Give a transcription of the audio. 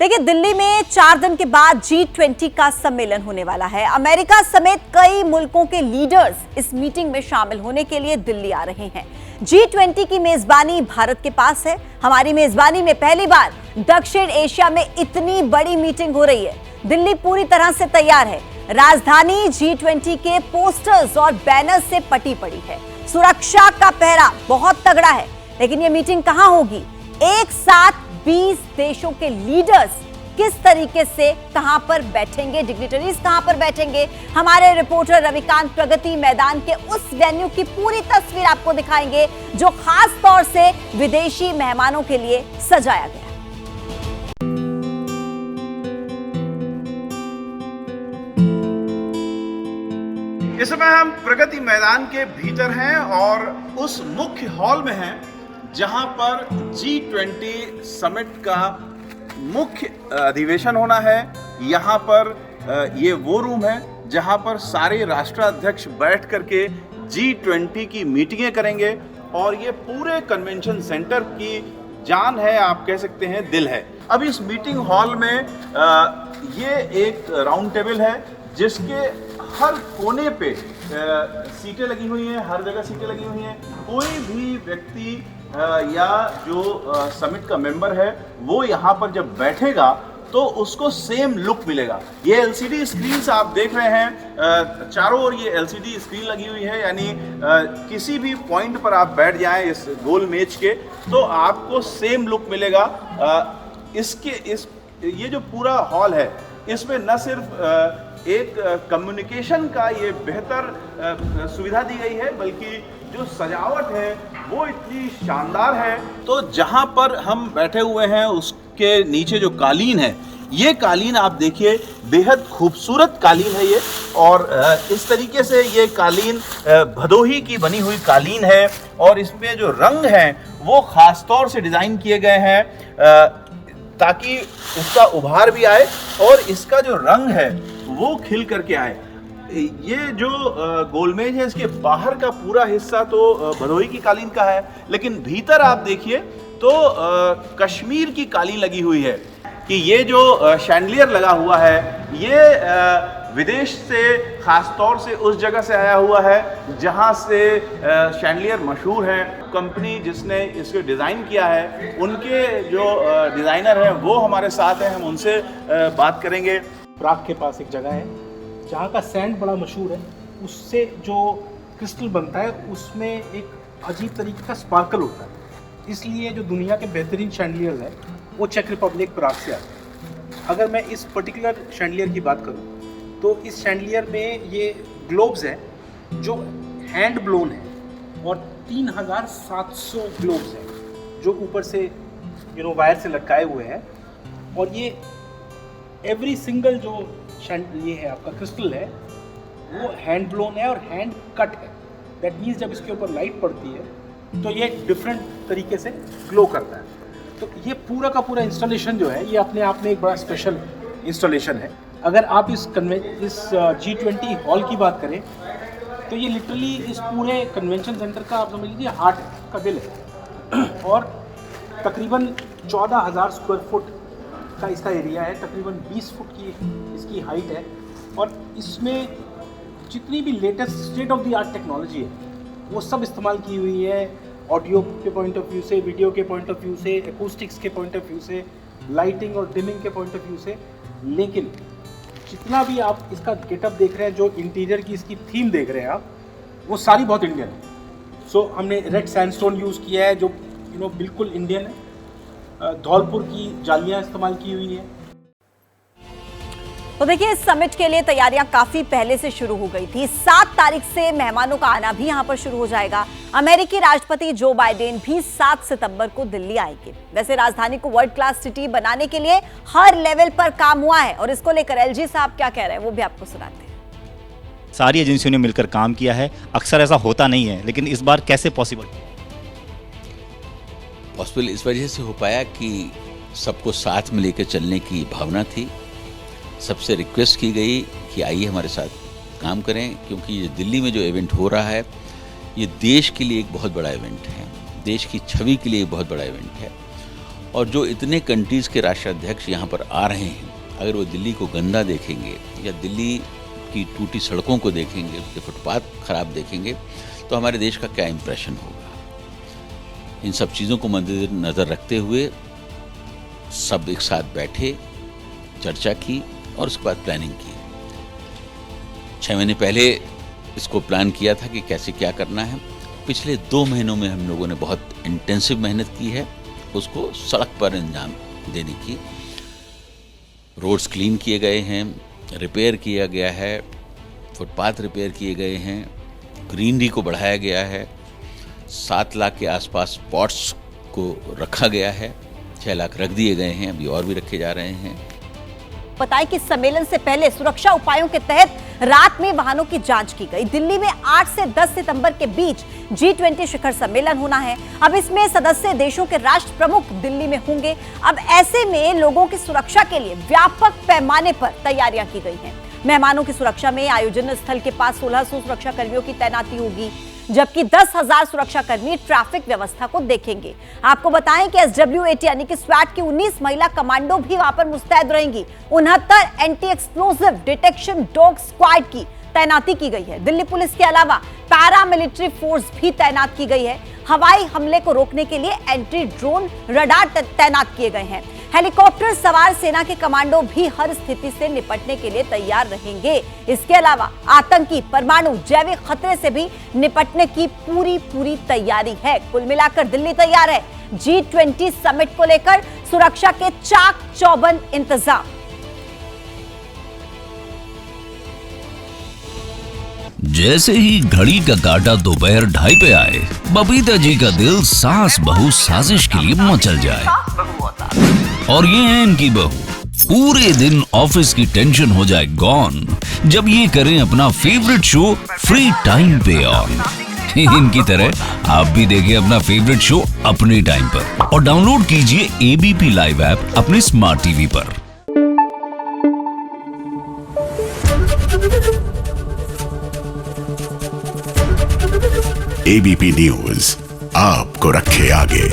देखिए, दिल्ली में 4 दिन के बाद G20 का सम्मेलन होने वाला है। अमेरिका समेत कई मुल्कों के लीडर्स इस मीटिंग में शामिल होने के लिए दिल्ली आ रहे हैं। G20 की मेजबानी भारत के पास है। हमारी मेजबानी में पहली बार दक्षिण एशिया में इतनी बड़ी मीटिंग हो रही है। दिल्ली पूरी तरह से तैयार है। राजधानी G20 के पोस्टर्स और बैनर्स से पटी पड़ी है। सुरक्षा का पहरा बहुत तगड़ा है। लेकिन यह मीटिंग कहां होगी? एक साथ 20 देशों के लीडर्स किस तरीके से कहां पर बैठेंगे, डिग्निटरीज कहां पर बैठेंगे? हमारे रिपोर्टर रविकांत प्रगति मैदान के उस वेन्यू की पूरी तस्वीर आपको दिखाएंगे जो खास तौर से विदेशी मेहमानों के लिए सजाया गया। इस समय हम प्रगति मैदान के भीतर हैं और उस मुख्य हॉल में हैं जहां पर G20 समिट का मुख्य अधिवेशन होना है। यहाँ पर ये वो रूम है जहाँ पर सारे राष्ट्राध्यक्ष बैठ करके G20 की मीटिंगें करेंगे और ये पूरे कन्वेंशन सेंटर की जान है, आप कह सकते हैं दिल है। अब इस मीटिंग हॉल में ये एक राउंड टेबल है जिसके हर कोने पे सीटें लगी हुई हैं, हर जगह सीटें लगी हुई हैं। कोई भी व्यक्ति या जो समिट का मेंबर है वो यहाँ पर जब बैठेगा तो उसको सेम लुक मिलेगा। ये एलसीडी स्क्रीन आप देख रहे हैं, चारों ओर ये एलसीडी स्क्रीन लगी हुई है, यानी किसी भी पॉइंट पर आप बैठ जाएं इस गोल मेज के तो आपको सेम लुक मिलेगा। ये जो पूरा हॉल है इसमें न सिर्फ एक कम्युनिकेशन का ये बेहतर सुविधा दी गई है बल्कि जो सजावट है वो इतनी शानदार है। तो जहां पर हम बैठे हुए हैं उसके नीचे जो कालीन है, ये कालीन आप देखिए बेहद खूबसूरत कालीन है ये, और इस तरीके से ये कालीन भदोही की बनी हुई कालीन है और इसमें जो रंग हैं वो खास तौर से डिज़ाइन किए गए हैं ताकि उसका उभार भी आए और इसका जो रंग है वो खिल करके आए। ये जो गोलमेज है इसके बाहर का पूरा हिस्सा तो भदोही की कालीन का है, लेकिन भीतर आप देखिए तो कश्मीर की कालीन लगी हुई है। कि ये जो शैंडलियर लगा हुआ है ये विदेश से खास तौर से उस जगह से आया हुआ है जहां से शैंडलियर मशहूर है। कंपनी जिसने इसको डिज़ाइन किया है उनके जो डिज़ाइनर हैं वो हमारे साथ हैं, हम उनसे बात करेंगे। प्राग के पास एक जगह है जहाँ का सैंड बड़ा मशहूर है, उससे जो क्रिस्टल बनता है उसमें एक अजीब तरीके का स्पार्कल होता है। इसलिए जो दुनिया के बेहतरीन शैंडलियर्स हैं वो चेक रिपब्लिक प्राग से आते हैं। अगर मैं इस पर्टिकुलर शैंडलियर की बात करूँ तो इस शैंडलियर में ये ग्लोब्स हैं जो हैंड ब्लोन है और 3700 ग्लोब्स हैं जो ऊपर से वायर से लटकाए हुए हैं। और ये एवरी सिंगल जो ये है आपका क्रिस्टल है वो हैंड ब्लोन है और हैंड कट है। दैट मीन्स जब इसके ऊपर लाइट पड़ती है तो ये डिफरेंट तरीके से ग्लो करता है। तो ये पूरा का पूरा इंस्टॉलेशन जो है ये अपने आप में एक बड़ा स्पेशल इंस्टॉलेशन है। अगर आप इस G20 हॉल की बात करें तो ये लिटरली इस पूरे कन्वेंशन सेंटर का आप समझ लीजिए हार्ट का दिल है और तकरीबन 14,000 स्क्वायर फुट का इसका एरिया है, तकरीबन 20 फुट की इसकी हाइट है और इसमें जितनी भी latest state of the art technology है वो सब इस्तेमाल की हुई है। ऑडियो के पॉइंट ऑफ व्यू से, वीडियो के पॉइंट ऑफ व्यू से, एकूस्टिक्स के पॉइंट ऑफ व्यू से, लाइटिंग और डिमिंग के पॉइंट ऑफ व्यू से। लेकिन जितना भी आप इसका गेटअप देख रहे हैं, जो इंटीरियर की इसकी थीम देख रहे हैं आप, वो सारी बहुत इंडियन है। सो हमने रेड सैंडस्टोन यूज़ किया है जो बिल्कुल इंडियन है। धौलपुर की जालियां इस्तेमाल की हुई हैं। तो देखिए, इस समिट के लिए तैयारियां काफी पहले से शुरू हो गई थी। 7 तारीख से मेहमानों का आना भी यहां पर शुरू हो जाएगा। अमेरिकी राष्ट्रपति जो बाइडेन भी 7 सितंबर को दिल्ली आएंगे। वैसे राजधानी को वर्ल्ड क्लास सिटी बनाने के लिए हर लेवल पर काम हुआ है और इसको लेकर एलजी साहब क्या कह रहे हैं वो भी आपको सुनाते हैं। सारी एजेंसियों ने मिलकर काम किया है। अक्सर ऐसा होता नहीं है, लेकिन इस बार कैसे पॉसिबल इस वजह से हो पाया कि सबको साथ में लेकर चलने की भावना थी। सबसे रिक्वेस्ट की गई कि आइए हमारे साथ काम करें, क्योंकि ये दिल्ली में जो इवेंट हो रहा है ये देश के लिए एक बहुत बड़ा इवेंट है, देश की छवि के लिए एक बहुत बड़ा इवेंट है और जो इतने कंट्रीज़ के राष्ट्राध्यक्ष यहाँ पर आ रहे हैं, अगर वो दिल्ली को गंदा देखेंगे या दिल्ली की टूटी सड़कों को देखेंगे, उसके फुटपाथ खराब देखेंगे, तो हमारे देश का क्या इम्प्रेशन होगा। इन सब चीज़ों को मद्देनज़र रखते हुए सब एक साथ बैठे, चर्चा की और उसके बाद प्लानिंग की। 6 महीने पहले इसको प्लान किया था कि कैसे क्या करना है। पिछले 2 महीनों में हम लोगों ने बहुत इंटेंसिव मेहनत की है उसको सड़क पर अंजाम देने की। रोड्स क्लीन किए गए हैं, रिपेयर किया गया है, फुटपाथ रिपेयर किए गए हैं, ग्रीनरी को बढ़ाया गया है, 7 लाख के आसपास स्पॉट्स को रखा गया है, 6 लाख रख दिए गए हैं, अभी और भी रखे जा रहे हैं। बताएं कि सम्मेलन से पहले सुरक्षा उपायों के तहत रात में वाहनों की जांच की गई। दिल्ली में 8 से 10 सितंबर के बीच G20 शिखर सम्मेलन होना है। अब इसमें सदस्य देशों के राष्ट्र प्रमुख दिल्ली में होंगे। अब ऐसे में लोगों की सुरक्षा के लिए व्यापक पैमाने पर तैयारियां की गई हैं। मेहमानों की सुरक्षा में आयोजन स्थल के पास 1600 सुरक्षा कर्मियों की तैनाती होगी, जबकि 10,000 सुरक्षाकर्मी ट्रैफिक व्यवस्था को देखेंगे। आपको बताएं कि SWAT यानी कि स्वैट की 19 महिला कमांडो भी वहां पर मुस्तैद रहेंगी। 69 anti explosive detection dog squad की तैनाती की गई है। दिल्ली पुलिस के अलावा पैरामिलिट्री फोर्स भी तैनात की गई है। हवाई हमले को रोकने के लिए एंटी ड्रोन रडार तैनात किए गए हैं। हेलीकॉप्टर सवार सेना के कमांडो भी हर स्थिति से निपटने के लिए तैयार रहेंगे। इसके अलावा आतंकी, परमाणु, जैविक खतरे से भी निपटने की पूरी तैयारी है। कुल मिलाकर दिल्ली तैयार है G20 समिट को लेकर सुरक्षा के चाक चौबंद इंतजाम। जैसे ही घड़ी का काटा दोपहर 2:30 पे आए, बबीता जी का दिल सास बहू साजिश के लिए मचल जाए। और ये है इनकी बहू, पूरे दिन ऑफिस की टेंशन हो जाए गॉन जब ये करें अपना फेवरेट शो फ्री टाइम पे ऑन। इनकी तरह आप भी देखें अपना फेवरेट शो अपने टाइम पर और डाउनलोड कीजिए ABP लाइव ऐप अपने स्मार्ट टीवी पर। ABP न्यूज आपको रखे आगे।